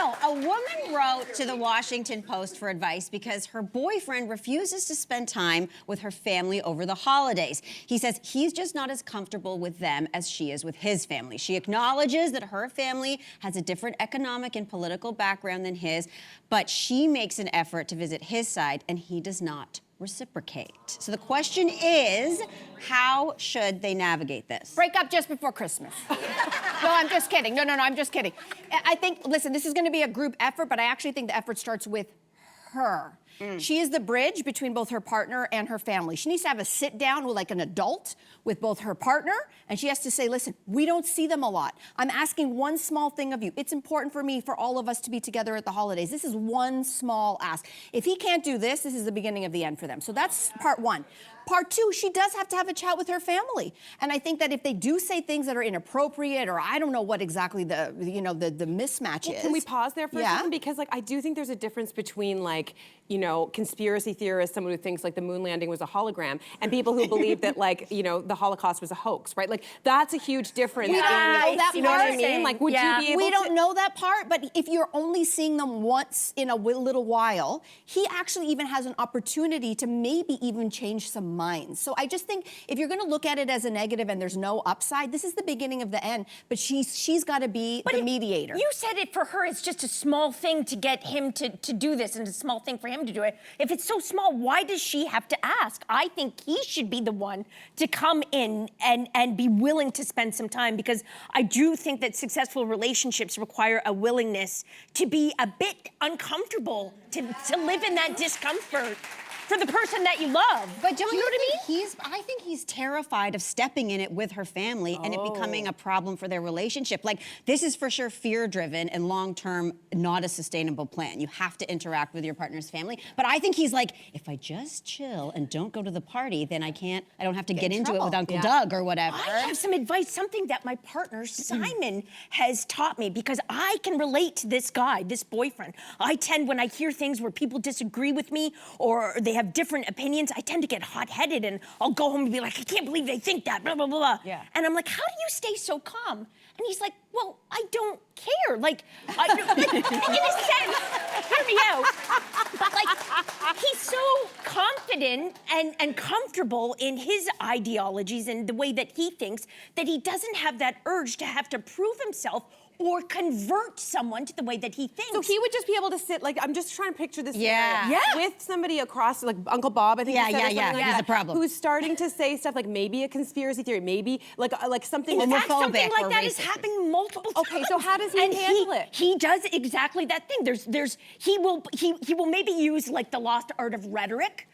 So, a woman wrote to the Washington Post for advice because her boyfriend refuses to spend time with her family over the holidays. He says he's just not as comfortable with them as she is with his family. She acknowledges that her family has a different economic and political background than his, but she makes an effort to visit his side, and he does not reciprocate. So the question is, how should they navigate this? Break up just before Christmas. No, I'm just kidding. No, I'm just kidding. I think, listen, this is going to be a group effort, but I actually think the effort starts with her. She is the bridge between both her partner and her family. She needs to have a sit down with like an adult with both her partner, and she has to say, listen, we don't see them a lot. I'm asking one small thing of you. It's important for me, for all of us to be together at the holidays. This is one small ask. If he can't do this, this is the beginning of the end for them. So that's part one. Part two, she does have to have a chat with her family. And I think that if they do say things that are inappropriate, or I don't know what exactly the mismatch is. Can we pause there for a second? Because I do think there's a difference between conspiracy theorists, someone who thinks the moon landing was a hologram, and people who believe that the Holocaust was a hoax, right? That's a huge difference. We don't know that you know part. what I mean? Would you be able We don't know that part, but if you're only seeing them once in a little while, he actually even has an opportunity to maybe even change some minds. So I just think if you're going to look at it as a negative and there's no upside, this is the beginning of the end. But she's got to be the mediator. You said it for her. It's just a small thing to get him to do this, and a small thing for him to do it. If it's so small, why does she have to ask? I think he should be the one to come in and be willing to spend some time, because I do think that successful relationships require a willingness to be a bit uncomfortable, to live in that discomfort for the person that you love. But don't you know what I mean? I think he's terrified of stepping in it with her family and it becoming a problem for their relationship. This is for sure fear-driven and long-term not a sustainable plan. You have to interact with your partner's family. But I think he's if I just chill and don't go to the party, then I don't have to get into it with Uncle Doug or whatever. I have some advice, something that my partner, Simon, has taught me, because I can relate to this guy, this boyfriend. I tend, when I hear things where people disagree with me or they have different opinions, I tend to get hot-headed, and I'll go home and be like, I can't believe they think that, blah, blah, blah. Yeah. And I'm like, how do you stay so calm? And he's like, well, I don't care. In a sense, hear me out. But he's so confident and comfortable in his ideologies and the way that he thinks that he doesn't have that urge to have to prove himself or convert someone to the way that he thinks. So he would just be able to sit, I'm just trying to picture this Yeah. with somebody across, Uncle Bob, I think he said, or something like he's that, the problem. who's starting to say stuff maybe a conspiracy theory, maybe something In fact, homophobic something like or that is racist. happening multiple times. Okay, so how does he handle it? He does exactly that thing. He will maybe use the lost art of rhetoric,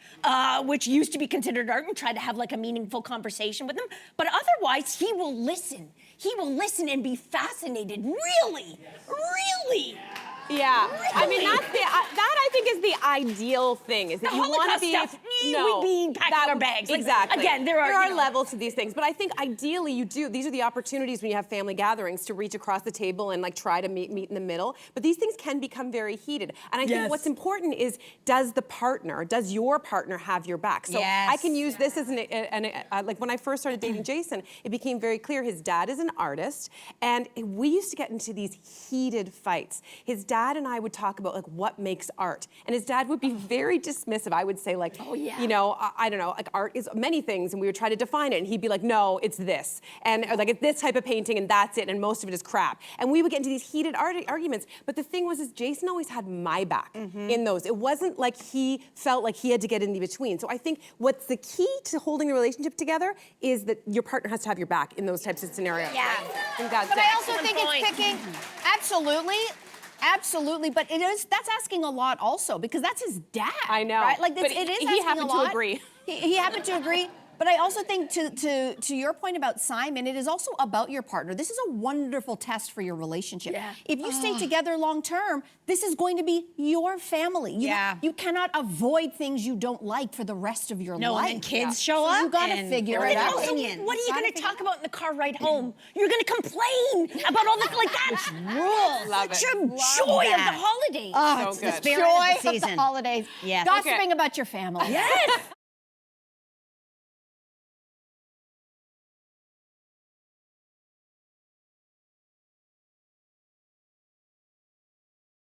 which used to be considered art, and try to have a meaningful conversation with them. But otherwise, he will listen. He will listen and be fascinated. Really. Yeah, Really? I mean that I think is the ideal thing. Is that The you want Holocaust to be stuff, we'd be packing our bags. Exactly. Again, there are levels to these things, but I think ideally you do. These are the opportunities when you have family gatherings to reach across the table and try to meet in the middle. But these things can become very heated, and I think what's important is does your partner have your back? So I can use this as when I first started dating Jason, it became very clear his dad is an artist, and we used to get into these heated fights. His dad and I would talk about what makes art, and his dad would be very dismissive. I would say I don't know, art is many things, and we would try to define it, and he'd be like, no, it's this, and it's this type of painting, and that's it, and most of it is crap. And we would get into these heated arguments. But the thing was, Jason always had my back in those. It wasn't like he felt like he had to get in between. So I think what's the key to holding the relationship together is that your partner has to have your back in those types of scenarios. Yeah. But I also think it's picking, absolutely, but that's asking a lot also, because that's his dad. I know. Right? But it is he asking happened a lot. to agree. He happened to agree. But I also think to your point about Simon, it is also about your partner. This is a wonderful test for your relationship. Yeah. If you stay together long term, this is going to be your family. You cannot avoid things you don't like for the rest of your life. No, and then kids show up. You gotta figure it out. What are you going to talk about in the car ride home? You're going to complain about all the that's rules. Such a joy of the holidays. Oh, so it's good. the spirit of the season. Holidays. Yes. Gossiping about your family. Yes.